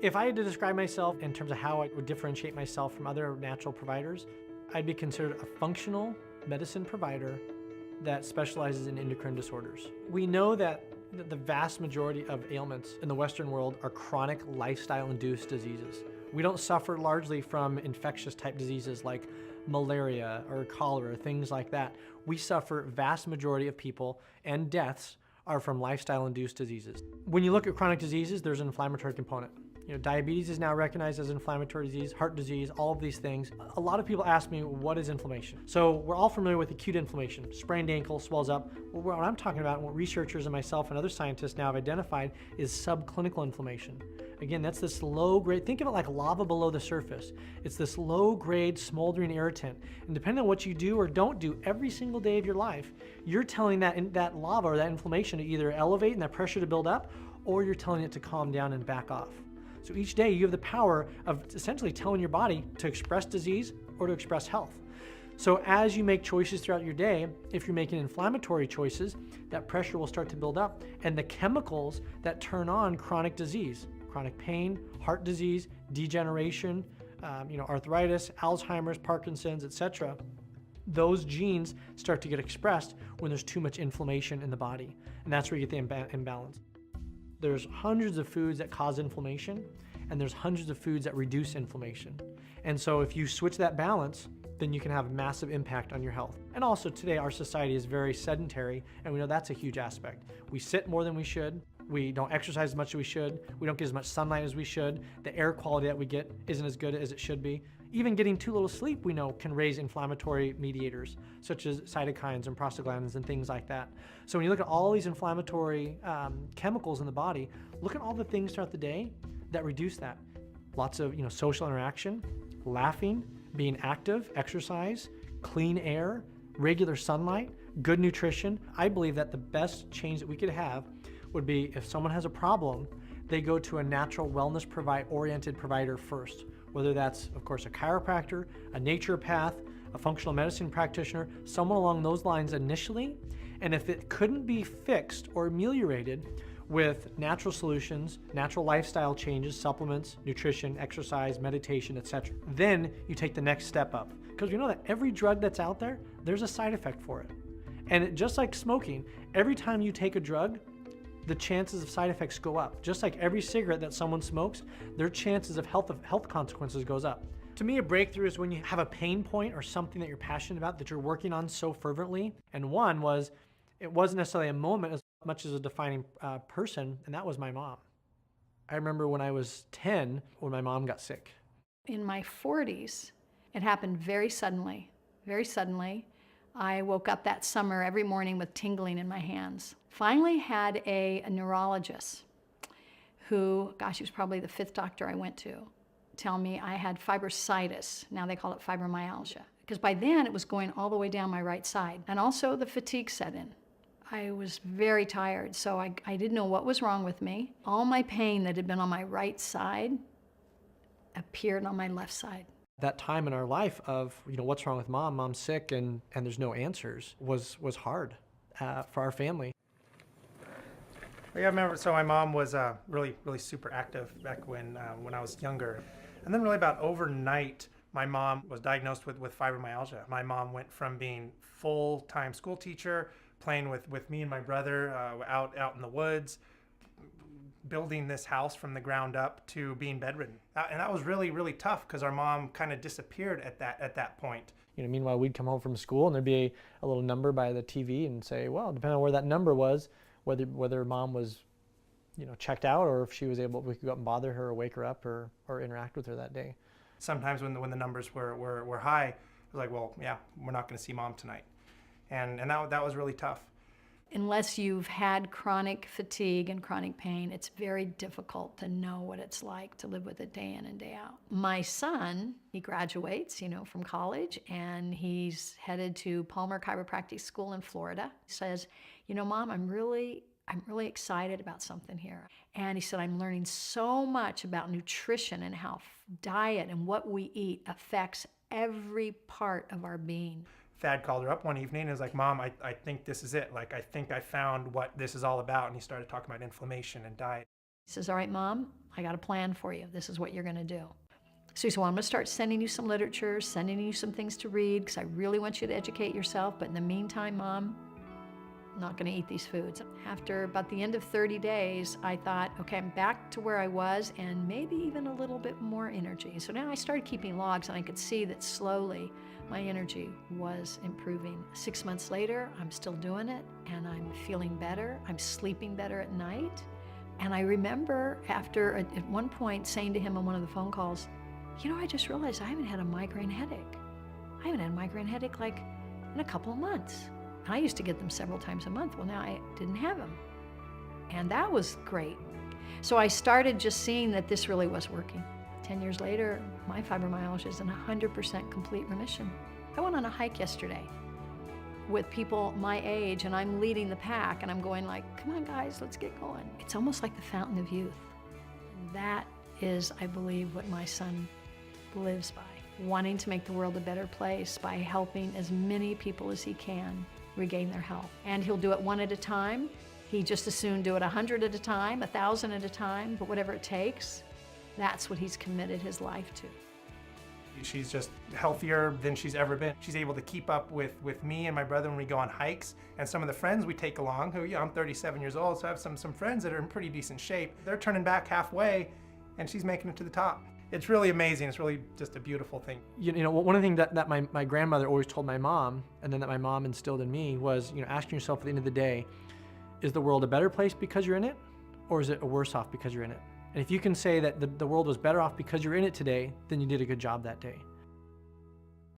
If I had to describe myself in terms of how I would differentiate myself from other natural providers, I'd be considered a functional medicine provider that specializes in endocrine disorders. We know that the vast majority of ailments in the Western world are chronic lifestyle-induced diseases. We don't suffer largely from infectious type diseases like malaria or cholera, things like that. We suffer, vast majority of people and deaths are from lifestyle-induced diseases. When you look at chronic diseases, there's an inflammatory component. Diabetes is now recognized as inflammatory disease, heart disease, all of these things. A lot of people ask me, what is inflammation? So we're all familiar with acute inflammation. Sprained ankle, swells up. Well, what I'm talking about, and what researchers and myself and other scientists now have identified, is subclinical inflammation. Again, that's this low-grade, think of it like lava below the surface. It's this low-grade smoldering irritant. And depending on what you do or don't do every single day of your life, you're telling that lava or that inflammation to either elevate and that pressure to build up, or you're telling it to calm down and back off. So each day you have the power of essentially telling your body to express disease or to express health. So as you make choices throughout your day, if you're making inflammatory choices, that pressure will start to build up, and the chemicals that turn on chronic disease, chronic pain, heart disease, degeneration, arthritis, Alzheimer's, Parkinson's, etc., those genes start to get expressed when there's too much inflammation in the body. And that's where you get the imbalance. There's hundreds of foods that cause inflammation, and there's hundreds of foods that reduce inflammation. And so if you switch that balance, then you can have a massive impact on your health. And also today, our society is very sedentary, and we know that's a huge aspect. We sit more than we should. We don't exercise as much as we should. We don't get as much sunlight as we should. The air quality that we get isn't as good as it should be. Even getting too little sleep, we know, can raise inflammatory mediators, such as cytokines and prostaglandins and things like that. So when you look at all these inflammatory chemicals in the body, look at all the things throughout the day that reduce that. Lots of social interaction, laughing, being active, exercise, clean air, regular sunlight, good nutrition. I believe that the best change that we could have would be if someone has a problem, they go to a natural wellness oriented provider first. Whether that's, of course, a chiropractor, a naturopath, a functional medicine practitioner, someone along those lines initially. And if it couldn't be fixed or ameliorated with natural solutions, natural lifestyle changes, supplements, nutrition, exercise, meditation, etc., then you take the next step up. Because we know that every drug that's out there, there's a side effect for it. And just like smoking, every time you take a drug, the chances of side effects go up. Just like every cigarette that someone smokes, their chances of health consequences goes up. To me, a breakthrough is when you have a pain point or something that you're passionate about that you're working on so fervently. And one was, it wasn't necessarily a moment as much as a defining person, and that was my mom. I remember when I was 10, when my mom got sick. In my 40s, it happened very suddenly, very suddenly. I woke up that summer every morning with tingling in my hands. Finally had a neurologist who, gosh, he was probably the 5th doctor I went to, tell me I had fibrositis. Now they call it fibromyalgia. Because by then it was going all the way down my right side. And also the fatigue set in. I was very tired, so I didn't know what was wrong with me. All my pain that had been on my right side appeared on my left side. That time in our life of, what's wrong with mom? Mom's sick and there's no answers was hard for our family. Yeah, I remember, so my mom was really super active back when I was younger. And then really about overnight, my mom was diagnosed with fibromyalgia. My mom went from being full-time school teacher, playing with me and my brother out in the woods, building this house from the ground up, to being bedridden. And that was really tough because our mom kind of disappeared at that point. Meanwhile, we'd come home from school and there'd be a little number by the TV and say, well, depending on where that number was, whether mom was, checked out, or if she was able, we could go up and bother her or wake her up or interact with her that day. Sometimes when the numbers were high, it was like, well, yeah, we're not going to see mom tonight. And that was really tough. Unless you've had chronic fatigue and chronic pain, it's very difficult to know what it's like to live with it day in and day out. My son, he graduates, from college, and he's headed to Palmer Chiropractic School in Florida. He says, Mom, I'm really excited about something here. And he said, I'm learning so much about nutrition and how diet and what we eat affects every part of our being. Thad called her up one evening and was like, Mom, I think this is it. Like, I think I found what this is all about. And he started talking about inflammation and diet. He says, all right, Mom, I got a plan for you. This is what you're going to do. So he said, well, I'm going to start sending you some literature, sending you some things to read, because I really want you to educate yourself. But in the meantime, Mom, I'm not going to eat these foods. After about the end of 30 days, I thought, okay, I'm back to where I was and maybe even a little bit more energy. So now I started keeping logs, and I could see that slowly my energy was improving. 6 months later, I'm still doing it, and I'm feeling better. I'm sleeping better at night. And I remember after, at one point, saying to him on one of the phone calls, you know, I just realized I haven't had a migraine headache. I haven't had a migraine headache like in a couple of months. I used to get them several times a month. Well, now I didn't have them. And that was great. So I started just seeing that this really was working. 10 years later, my fibromyalgia is in 100% complete remission. I went on a hike yesterday with people my age, and I'm leading the pack, and I'm going like, come on guys, let's get going. It's almost like the fountain of youth. That is, I believe, what my son lives by. Wanting to make the world a better place by helping as many people as he can regain their health. And he'll do it one at a time. He just as soon do it 100 at a time, 1,000 at a time, but whatever it takes, that's what he's committed his life to. She's just healthier than she's ever been. She's able to keep up with me and my brother when we go on hikes, and some of the friends we take along who, I'm 37 years old, so I have some friends that are in pretty decent shape. They're turning back halfway, and she's making it to the top. It's really amazing. It's really just a beautiful thing. You know, one of the things that my grandmother always told my mom, and then that my mom instilled in me, was, asking yourself at the end of the day, is the world a better place because you're in it, or is it a worse off because you're in it? And if you can say that the world was better off because you're in it today, then you did a good job that day.